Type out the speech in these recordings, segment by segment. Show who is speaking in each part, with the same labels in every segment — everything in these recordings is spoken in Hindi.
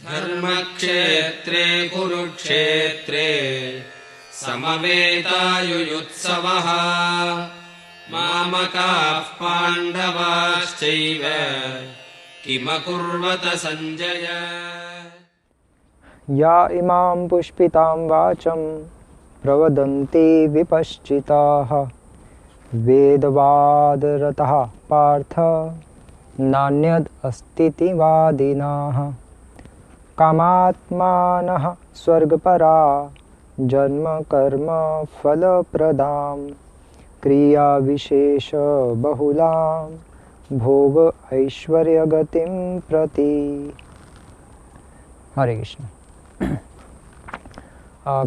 Speaker 1: धर्मक्षेत्रे कुरुक्षेत्रे समवेतायुयुत्सवः मामकाः पाण्डवाश्चैव किमकुर्वत सञ्जय।
Speaker 2: या इमां पुष्पितां वाचं प्रवदन्ति विपश्चिताः वेदवादरतः पार्थ नान्यद् अस्तीति वादिनाः कामात्मानः स्वर्गपरा जन्म कर्म फलप्रदां क्रिया विशेष बहुलां भोग ऐश्वर्यगतिं प्रति। हरे कृष्ण।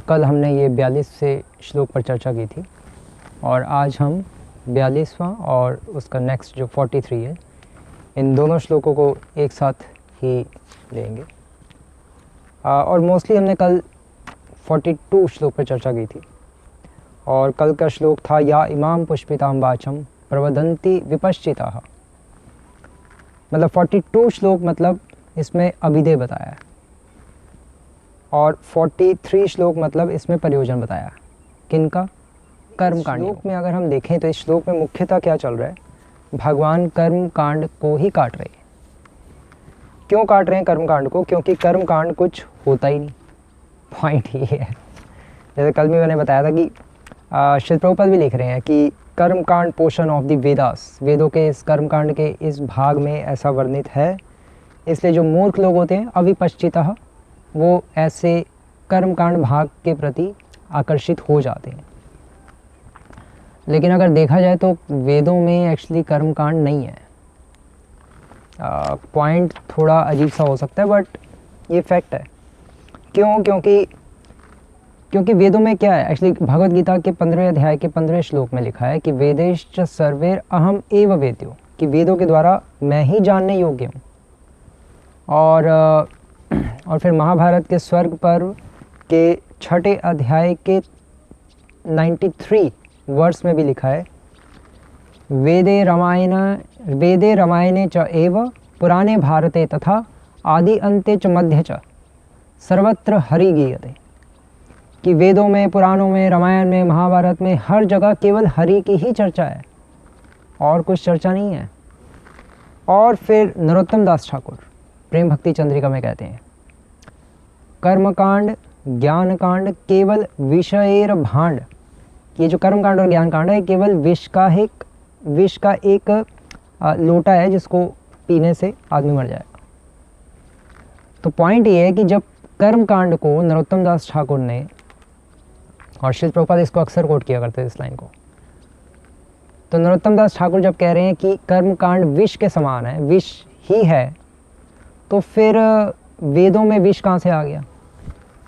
Speaker 2: कल हमने ये 42 से श्लोक पर चर्चा की थी और आज हम 42वां और उसका नेक्स्ट जो 43 है, इन दोनों श्लोकों को एक साथ ही लेंगे। और मोस्टली हमने कल 42 श्लोक पर चर्चा की थी और कल का श्लोक था या इमाम पुष्पितां वाचं प्रवदन्ति विपश्चिताः। मतलब 42 श्लोक मतलब इसमें अभिधेय बताया है और 43 श्लोक मतलब इसमें प्रयोजन बताया। किनका? कर्म कांड। श्लोक में अगर हम देखें तो इस श्लोक में मुख्यतः क्या चल रहा है? भगवान कर्म कांड को ही काट रहे हैं। क्यों काट रहे हैं कर्म कांड को? क्योंकि कर्म कांड कुछ होता ही नहीं। पॉइंट ये है। जैसे कल में मैंने बताया था कि श्री प्रभुपाद भी लिख रहे हैं कि कर्म कांड पोर्शन ऑफ द वेदास, वेदों के इस कर्म कांड के इस भाग में ऐसा वर्णित है, इसलिए जो मूर्ख लोग होते हैं अविपश्चितः वो ऐसे कर्मकांड भाग के प्रति आकर्षित हो जाते हैं। लेकिन अगर देखा जाए तो वेदों में एक्चुअली कर्मकांड नहीं है। पॉइंट थोड़ा अजीब सा हो सकता है बट ये फैक्ट है। क्यों? क्योंकि वेदों में क्या है? एक्चुअली भगवद गीता के 15वें अध्याय के 15वें श्लोक में लिखा है कि वेदेश्च सर्वैर अहम एव वेद्यो, कि वेदों के द्वारा मैं ही जानने योग्य हूँ। और फिर महाभारत के स्वर्ग पर्व के 6ठे अध्याय के 93 वर्ष में भी लिखा है वेदे रामायणे च एव पुराणे भारते तथा आदि अन्ते च मध्य च सर्वत्र हरि गीयते, कि वेदों में, पुराणों में, रामायण में, महाभारत में हर जगह केवल हरि की ही चर्चा है और कुछ चर्चा नहीं है। और फिर नरोत्तम दास ठाकुर प्रेम भक्ति चंद्रिका में कहते हैं कर्मकांड ज्ञान कांड केवल विषयेर भांड, ये जो कर्मकांड और ज्ञान कांड है केवल विष का एक लोटा है जिसको पीने से आदमी मर जाएगा। तो पॉइंट ये है कि जब कर्मकांड को नरोत्तम दास ठाकुर ने, और श्री प्रभुपाद इसको अक्सर कोट किया करते थे इस लाइन को, तो नरोत्तम दास ठाकुर जब कह रहे हैं कि कर्मकांड विष के समान है, विष ही है, तो फिर वेदों में विष कहाँ से आ गया?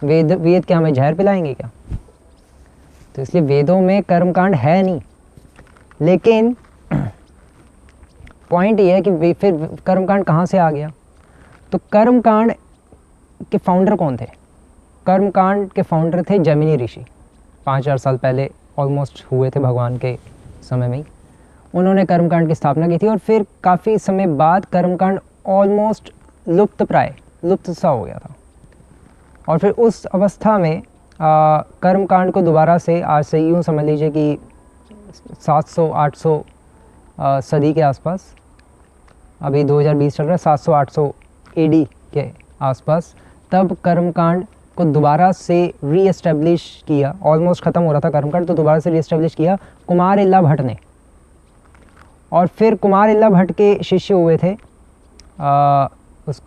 Speaker 2: वेद क्या हमें जहर पिलाएंगे क्या? तो इसलिए वेदों में कर्मकांड है नहीं। लेकिन पॉइंट ये है कि फिर कर्मकांड कहाँ से आ गया? तो कर्मकांड के फाउंडर कौन थे? कर्मकांड के फाउंडर थे जैमिनी ऋषि। 5000 साल पहले ऑलमोस्ट हुए थे भगवान के समय में ही। उन्होंने कर्मकांड की स्थापना की थी और फिर काफ़ी समय बाद कर्मकांड ऑलमोस्ट लुप्त सा हो गया था। और फिर उस अवस्था में कर्मकांड को दोबारा से, आज से यूँ समझ लीजिए कि 700-800 सदी के आसपास, अभी 2020 चल रहा है, 700-800 AD के आसपास, तब कर्मकांड को दोबारा से रीएस्टेब्लिश किया। ऑलमोस्ट ख़त्म हो रहा था कर्मकांड, तो दोबारा से रीएस्टेब्लिश किया कुमारिल्ला भट्ट ने। और फिर कुमारिल्ला भट्ट के शिष्य हुए थे,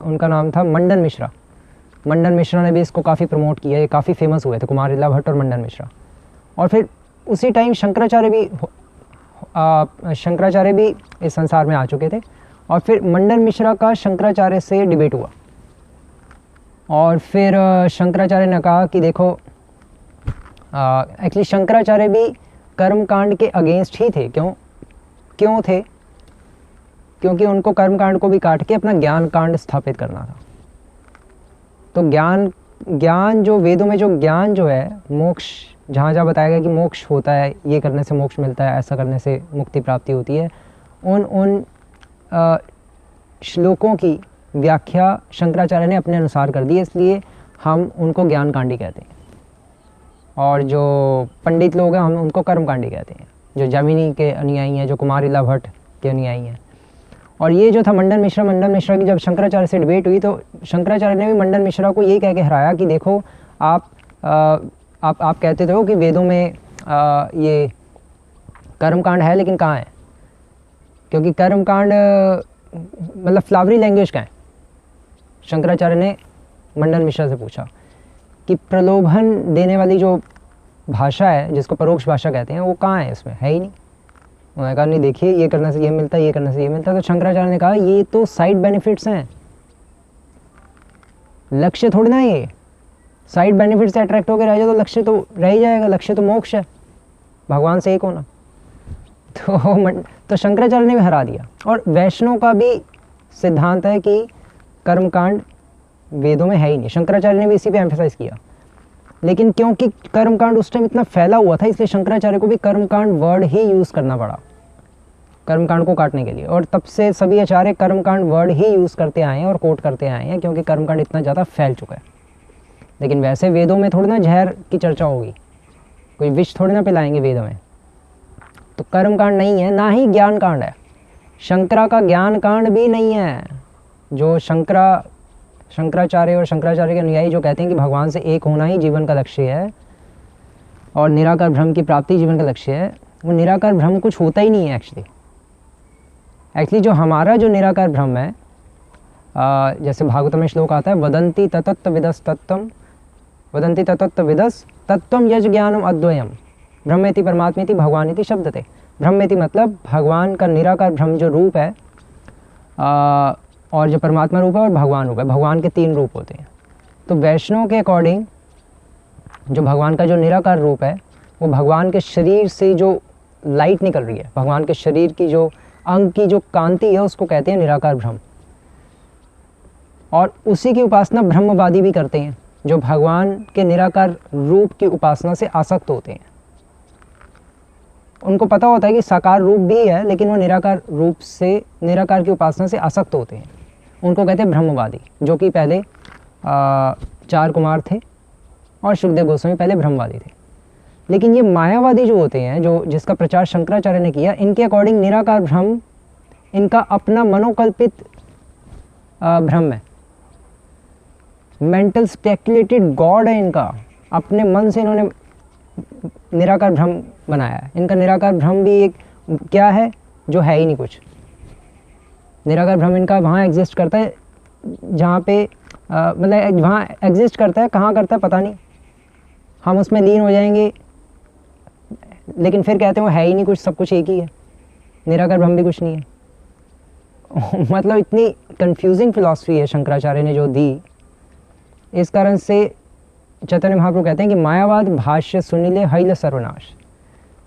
Speaker 2: उनका नाम था मंडन मिश्रा। मंडन मिश्रा ने भी इसको काफ़ी प्रमोट किया, ये काफ़ी फेमस हुए थे कुमारिल्ला भट्ट और मंडन मिश्रा। और फिर उसी टाइम शंकराचार्य भी इस संसार में आ चुके थे। और फिर मंडन मिश्रा का शंकराचार्य से डिबेट हुआ और फिर शंकराचार्य ने कहा कि देखो, एक्चुअली शंकराचार्य भी कर्मकांड के अगेंस्ट ही थे। क्यों थे? क्योंकि उनको कर्मकांड को भी काट के अपना ज्ञान कांड स्थापित करना था। तो ज्ञान जो वेदों में जो ज्ञान जो है, मोक्ष, जहाँ जहाँ बताया गया कि मोक्ष होता है, ये करने से मोक्ष मिलता है, ऐसा करने से मुक्ति प्राप्ति होती है, उन श्लोकों की व्याख्या शंकराचार्य ने अपने अनुसार कर दी, इसलिए हम उनको ज्ञानकांडी कहते हैं। और जो पंडित लोग हैं हम उनको कर्मकांडी कहते हैं, जो जैमिनी के अनुयायी हैं, जो कुमारिला भट्ट के अनुयायी हैं। और ये जो था मंडन मिश्रा की जब शंकराचार्य से डिबेट हुई तो शंकराचार्य ने भी मंडन मिश्रा को यही कह के हराया कि देखो आप कहते थे कि वेदों में ये कर्मकांड है, लेकिन कहाँ है? क्योंकि कर्मकांड मतलब फ्लावरी लैंग्वेज का है। शंकराचार्य ने मंडन मिश्रा से पूछा कि प्रलोभन देने वाली जो भाषा है, जिसको परोक्ष भाषा कहते हैं, वो कहाँ है? इसमें है ही नहीं। उन्होंने कहा नहीं, देखिए ये करने से ये मिलता है, ये करने से ये मिलता है। तो शंकराचार्य ने कहा ये तो साइड बेनिफिट्स हैं, लक्ष्य थोड़ी ना। ये साइड बेनिफिट से अट्रैक्ट होकर रह जाए तो लक्ष्य तो रह ही जाएगा। लक्ष्य तो मोक्ष है, भगवान से एक होना। तो शंकराचार्य ने भी हरा दिया। और वैष्णव का भी सिद्धांत है कि कर्मकांड वेदों में है ही नहीं। शंकराचार्य ने भी इसी पे एम्फेसाइज किया। लेकिन क्योंकि कर्मकांड उस टाइम इतना फैला हुआ था, इसलिए शंकराचार्य को भी कर्मकांड वर्ड ही यूज़ करना पड़ा कर्मकांड को काटने के लिए। और तब से सभी आचार्य कर्मकांड वर्ड ही यूज़ करते आए हैं और कोट करते आए हैं, क्योंकि कर्मकांड इतना ज़्यादा फैल चुका है। लेकिन वैसे वेदों में थोड़ी ना जहर की चर्चा होगी, कोई विष थोड़ी ना पिलाएंगे वेदों में। तो कर्मकांड नहीं है, ना ही ज्ञान कांड है। शंकरा का ज्ञान कांड भी नहीं है। जो शंकराचार्य और शंकराचार्य के अनुयायी जो कहते हैं कि भगवान से एक होना ही जीवन का लक्ष्य है और निराकार ब्रह्म की प्राप्ति जीवन का लक्ष्य है, वो निराकार ब्रह्म कुछ होता ही नहीं है। एक्चुअली जो हमारा जो निराकार ब्रह्म है, जैसे भागवत में श्लोक आता है, वदंती तत्त्वविदस् तत्त्वम, वदंती तत्त्वविदस् तत्त्वम यज ज्ञानम अद्वयम ब्रह्मेति परमात्मेति भगवानिति शब्दते। ब्रह्मेति मतलब भगवान का निराकार ब्रह्म जो रूप है, और जो परमात्मा रूप है और भगवान रूप है। भगवान के 3 रूप होते हैं। तो वैष्णव के अकॉर्डिंग जो भगवान का जो निराकार रूप है, वो भगवान के शरीर से जो लाइट निकल रही है, भगवान के शरीर की जो अंग की जो कांति है, उसको कहते हैं निराकार ब्रह्म। और उसी की उपासना ब्रह्मवादी भी करते हैं, जो भगवान के निराकार रूप की उपासना से आसक्त होते हैं। उनको पता होता है कि साकार रूप भी है, लेकिन वो निराकार रूप से, निराकार की उपासना से आसक्त होते हैं। उनको कहते हैं ब्रह्मवादी, जो कि पहले 4 कुमार थे और सुखदेव गोस्वामी पहले ब्रह्मवादी थे। लेकिन ये मायावादी जो होते हैं, जो जिसका प्रचार शंकराचार्य ने किया, इनके अकॉर्डिंग निराकार ब्रह्म इनका अपना मनोकल्पित ब्रह्म है। मेंटल स्पेक्युलेटेड गॉड है इनका। अपने मन से इन्होंने निराकार ब्रह्म बनाया है। इनका निराकार ब्रह्म भी एक क्या है, जो है ही नहीं कुछ। निराकार ब्रह्म इनका वहाँ एग्जिस्ट करता है जहाँ पे मतलब वहाँ एग्जिस्ट करता है, कहाँ करता है पता नहीं। हम उसमें लीन हो जाएंगे, लेकिन फिर कहते हैं वो है ही नहीं कुछ, सब कुछ एक ही है। निराकार ब्रह्म भी कुछ नहीं है। मतलब इतनी कंफ्यूजिंग फिलॉसफी है शंकराचार्य ने जो दी। इस कारण से चैतन्य महाप्रभु कहते हैं कि मायावाद भाष्य सुन ले हैल सर्वनाश।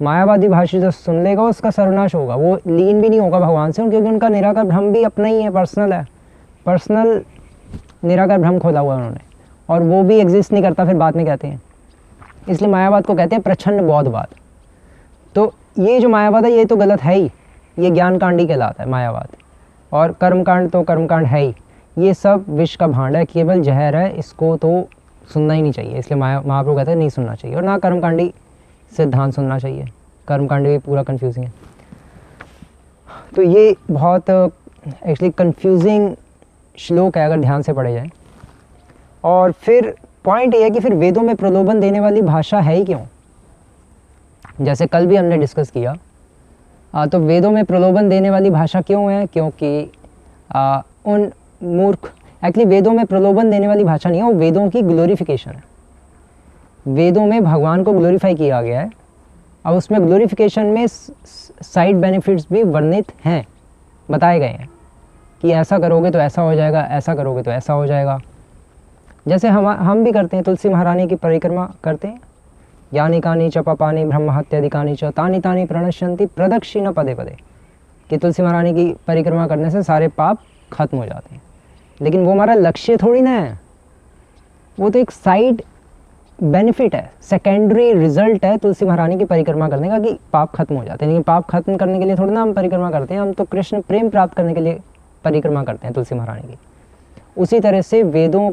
Speaker 2: मायावादी भाष्य जो सुन लेगा उसका सर्वनाश होगा, वो लीन भी नहीं होगा भगवान से, क्योंकि उनका निराकार ब्रह्म भी अपना ही है, पर्सनल है। पर्सनल निराकार ब्रह्म खोला हुआ है उन्होंने, और वो भी एग्जिस्ट नहीं करता, फिर बाद में कहते हैं। इसलिए मायावाद को कहते हैं प्रच्छन्न बौद्धवाद। तो ये जो मायावाद है ये तो गलत है ही, ये ज्ञान कांडी कहलाता है मायावाद। और कर्मकांड तो कर्मकांड है ही, ये सब विष का भांड है, केवल जहर है, इसको तो सुनना ही नहीं चाहिए। इसलिए महाप्रभु कहते हैं नहीं सुनना चाहिए, और ना कर्मकांडी सिद्धांत सुनना चाहिए। कर्मकांडी भी पूरा कन्फ्यूजिंग है। तो ये बहुत एक्चुअली कन्फ्यूजिंग श्लोक है अगर ध्यान से पढ़े जाए। और फिर पॉइंट ये है कि फिर वेदों में प्रलोभन देने वाली भाषा है ही क्यों? जैसे कल भी हमने डिस्कस किया, तो वेदों में प्रलोभन देने वाली भाषा क्यों है? क्योंकि उन मूर्ख, एक्चुअली वेदों में प्रलोभन देने वाली भाषा नहीं है, वो वेदों की ग्लोरिफिकेशन है। वेदों में भगवान को ग्लोरीफाई किया गया है। अब उसमें ग्लोरिफिकेशन में साइड बेनिफिट्स भी वर्णित हैं, बताए गए हैं कि ऐसा करोगे तो ऐसा हो जाएगा, ऐसा करोगे तो ऐसा हो जाएगा। जैसे हम भी करते हैं, तुलसी महारानी की परिक्रमा करते हैं। यानी कानी च पापानि ब्रह्म हत्यादिकानि च तानि तानि प्रणश्यन्ति प्रदक्षिण पदे पदे, कि तुलसी महारानी की परिक्रमा करने से सारे पाप खत्म हो जाते हैं। लेकिन वो हमारा लक्ष्य थोड़ी ना है, वो तो एक साइड बेनिफिट है, सेकेंडरी रिजल्ट है तुलसी महारानी की परिक्रमा करने का, कि पाप खत्म हो जाते हैं। लेकिन पाप खत्म करने के लिए थोड़ी ना हम परिक्रमा करते हैं, हम तो कृष्ण प्रेम प्राप्त करने के लिए परिक्रमा करते हैं तुलसी महारानी की। उसी तरह से वेदों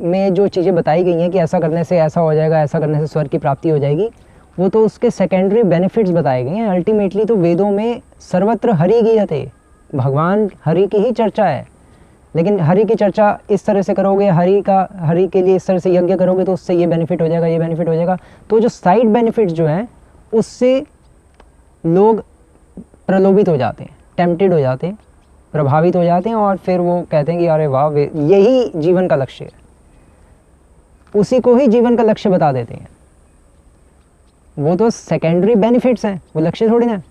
Speaker 2: में जो चीज़ें बताई गई हैं कि ऐसा करने से ऐसा हो जाएगा, ऐसा करने से स्वर्ग की प्राप्ति हो जाएगी, वो तो उसके सेकेंडरी बेनिफिट्स बताए गए हैं। अल्टीमेटली तो वेदों में सर्वत्र हरि गीयते है, भगवान हरि की ही चर्चा है। लेकिन हरि की चर्चा इस तरह से करोगे, हरि के लिए इस तरह से यज्ञ करोगे तो उससे ये बेनिफिट हो जाएगा, ये बेनिफिट हो जाएगा। तो जो साइड बेनिफिट्स जो हैं उससे लोग प्रलोभित हो जाते हैं, टेम्प्टेड हो जाते हैं, प्रभावित हो जाते हैं, और फिर वो कहते हैं कि अरे वाह, यही जीवन का लक्ष्य है। उसी को ही जीवन का लक्ष्य बता देते हैं। वो तो सेकेंडरी बेनिफिट्स हैं, वो लक्ष्य थोड़ी ना।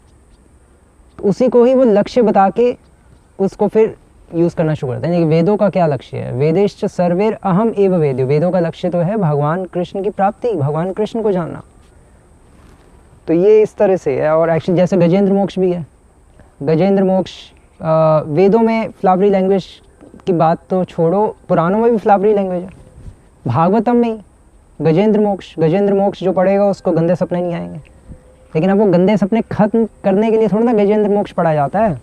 Speaker 2: उसी को ही वो लक्ष्य बता के उसको फिर यूज़ करना शुरू करते हैं। वेदों का क्या लक्ष्य है? वेदेश्च सर्वेर अहम एव वेद्यो। वेदों का लक्ष्य तो है भगवान कृष्ण की प्राप्ति, भगवान कृष्ण को जानना। तो ये इस तरह से है। और एक्चुअली जैसे गजेंद्र मोक्ष भी है, गजेंद्र मोक्ष वेदों में फ्लावरी लैंग्वेज की बात तो छोड़ो, पुराणों में भी फ्लावरी लैंग्वेज है। भागवतम में ही गजेंद्र मोक्ष जो पढ़ेगा उसको गंदे सपने नहीं आएंगे। लेकिन अब वो गंदे सपने खत्म करने के लिए थोड़ा ना गजेंद्र मोक्ष पढ़ा जाता है,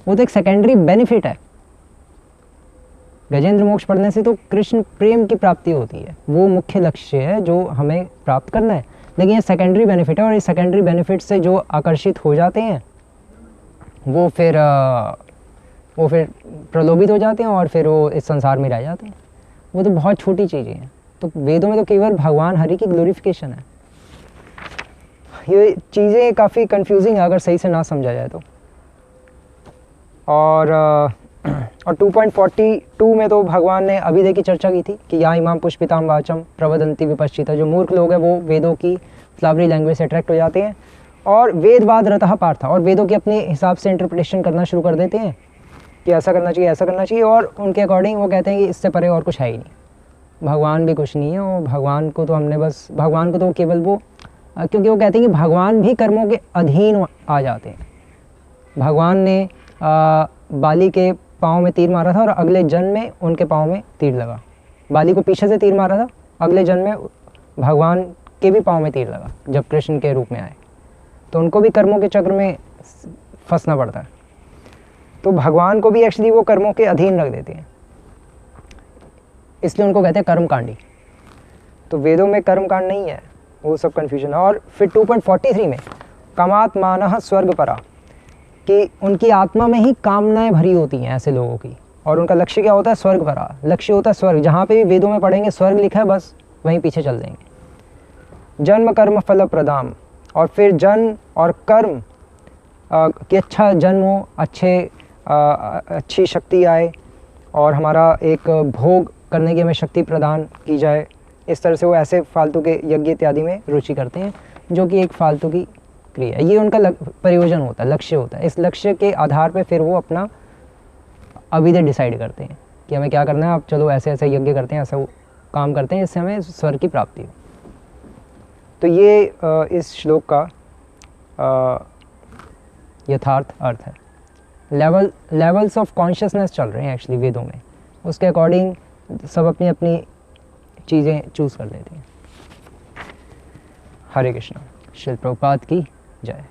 Speaker 2: वो तो एक सेकेंडरी बेनिफिट है। गजेंद्र मोक्ष पढ़ने से तो कृष्ण प्रेम की प्राप्ति होती है, वो मुख्य लक्ष्य है जो हमें प्राप्त करना है। लेकिन ये सेकेंडरी बेनिफिट है, और इस सेकेंडरी बेनिफिट से जो आकर्षित हो जाते हैं वो फिर प्रलोभित हो जाते हैं, और फिर वो इस संसार में रह जाते हैं। वो तो बहुत छोटी चीज़ें हैं। तो वेदों में तो केवल भगवान हरि की ग्लोरिफिकेशन है। ये चीज़ें काफ़ी कंफ्यूजिंग है अगर सही से ना समझा जाए तो। और 2.42 में तो भगवान ने अभिधेय की चर्चा की थी कि या इमाम पुष्पिताम वाचम प्रवदंती विपश्चिता। जो मूर्ख लोग हैं वो वेदों की फ्लावरी लैंग्वेज से अट्रैक्ट हो जाते हैं और वेदवाद रतः पार्था, और वेदों के अपने हिसाब से इंटरप्रिटेशन करना शुरू कर देते हैं कि ऐसा करना चाहिए, ऐसा करना चाहिए। और उनके अकॉर्डिंग वो कहते हैं कि इससे परे और कुछ है ही नहीं, भगवान भी कुछ नहीं है। और भगवान को तो हमने बस, भगवान को तो केवल वो, क्योंकि वो कहते हैं कि भगवान भी कर्मों के अधीन आ जाते हैं। भगवान ने बाली के पाँव में तीर मारा था और अगले जन्म में उनके पाँव में तीर लगा। बाली को पीछे से तीर मारा था, अगले जन्म में भगवान के भी पाँव में तीर लगा जब कृष्ण के रूप में आए। तो उनको भी कर्मों के चक्र में फंसना पड़ता है। तो भगवान को भी एक्चुअली वो कर्मों के अधीन रख देते हैं, इसलिए उनको कहते हैं कर्मकांडी। तो वेदों में कर्मकांड नहीं है, वो सब कन्फ्यूजन है। और फिर 2.43 में कामात् मानः स्वर्ग परा, कि उनकी आत्मा में ही कामनाएं भरी होती हैं ऐसे लोगों की, और उनका लक्ष्य क्या होता है? स्वर्ग परा। लक्ष्य होता है स्वर्ग। जहाँ पे भी वेदों में पढ़ेंगे स्वर्ग लिखा है, बस वहीं पीछे चल देंगे। जन्म कर्म फल प्रदाम, और फिर जन्म और कर्म कि अच्छा जन्म हो, अच्छी शक्ति आए, और हमारा एक भोग करने की हमें शक्ति प्रदान की जाए। इस तरह से वो ऐसे फालतू के यज्ञ इत्यादि में रुचि करते हैं, जो कि एक फालतू की क्रिया है। ये उनका प्रयोजन होता है, लक्ष्य होता है। इस लक्ष्य के आधार पे फिर वो अपना अभिधेय डिसाइड करते हैं कि हमें क्या करना है। अब चलो ऐसे ऐसे यज्ञ करते हैं, ऐसा वो काम करते हैं, इससे हमें स्वर्ग की प्राप्ति हो। तो ये इस श्लोक का यथार्थ अर्थ है। लेवल्स ऑफ कॉन्शियसनेस चल रहे हैं एक्चुअली वेदों में, उसके अकॉर्डिंग सब अपनी अपनी चीज़ें चूज़ कर लेते हैं। हरे कृष्णा। श्रील प्रभुपाद की जय।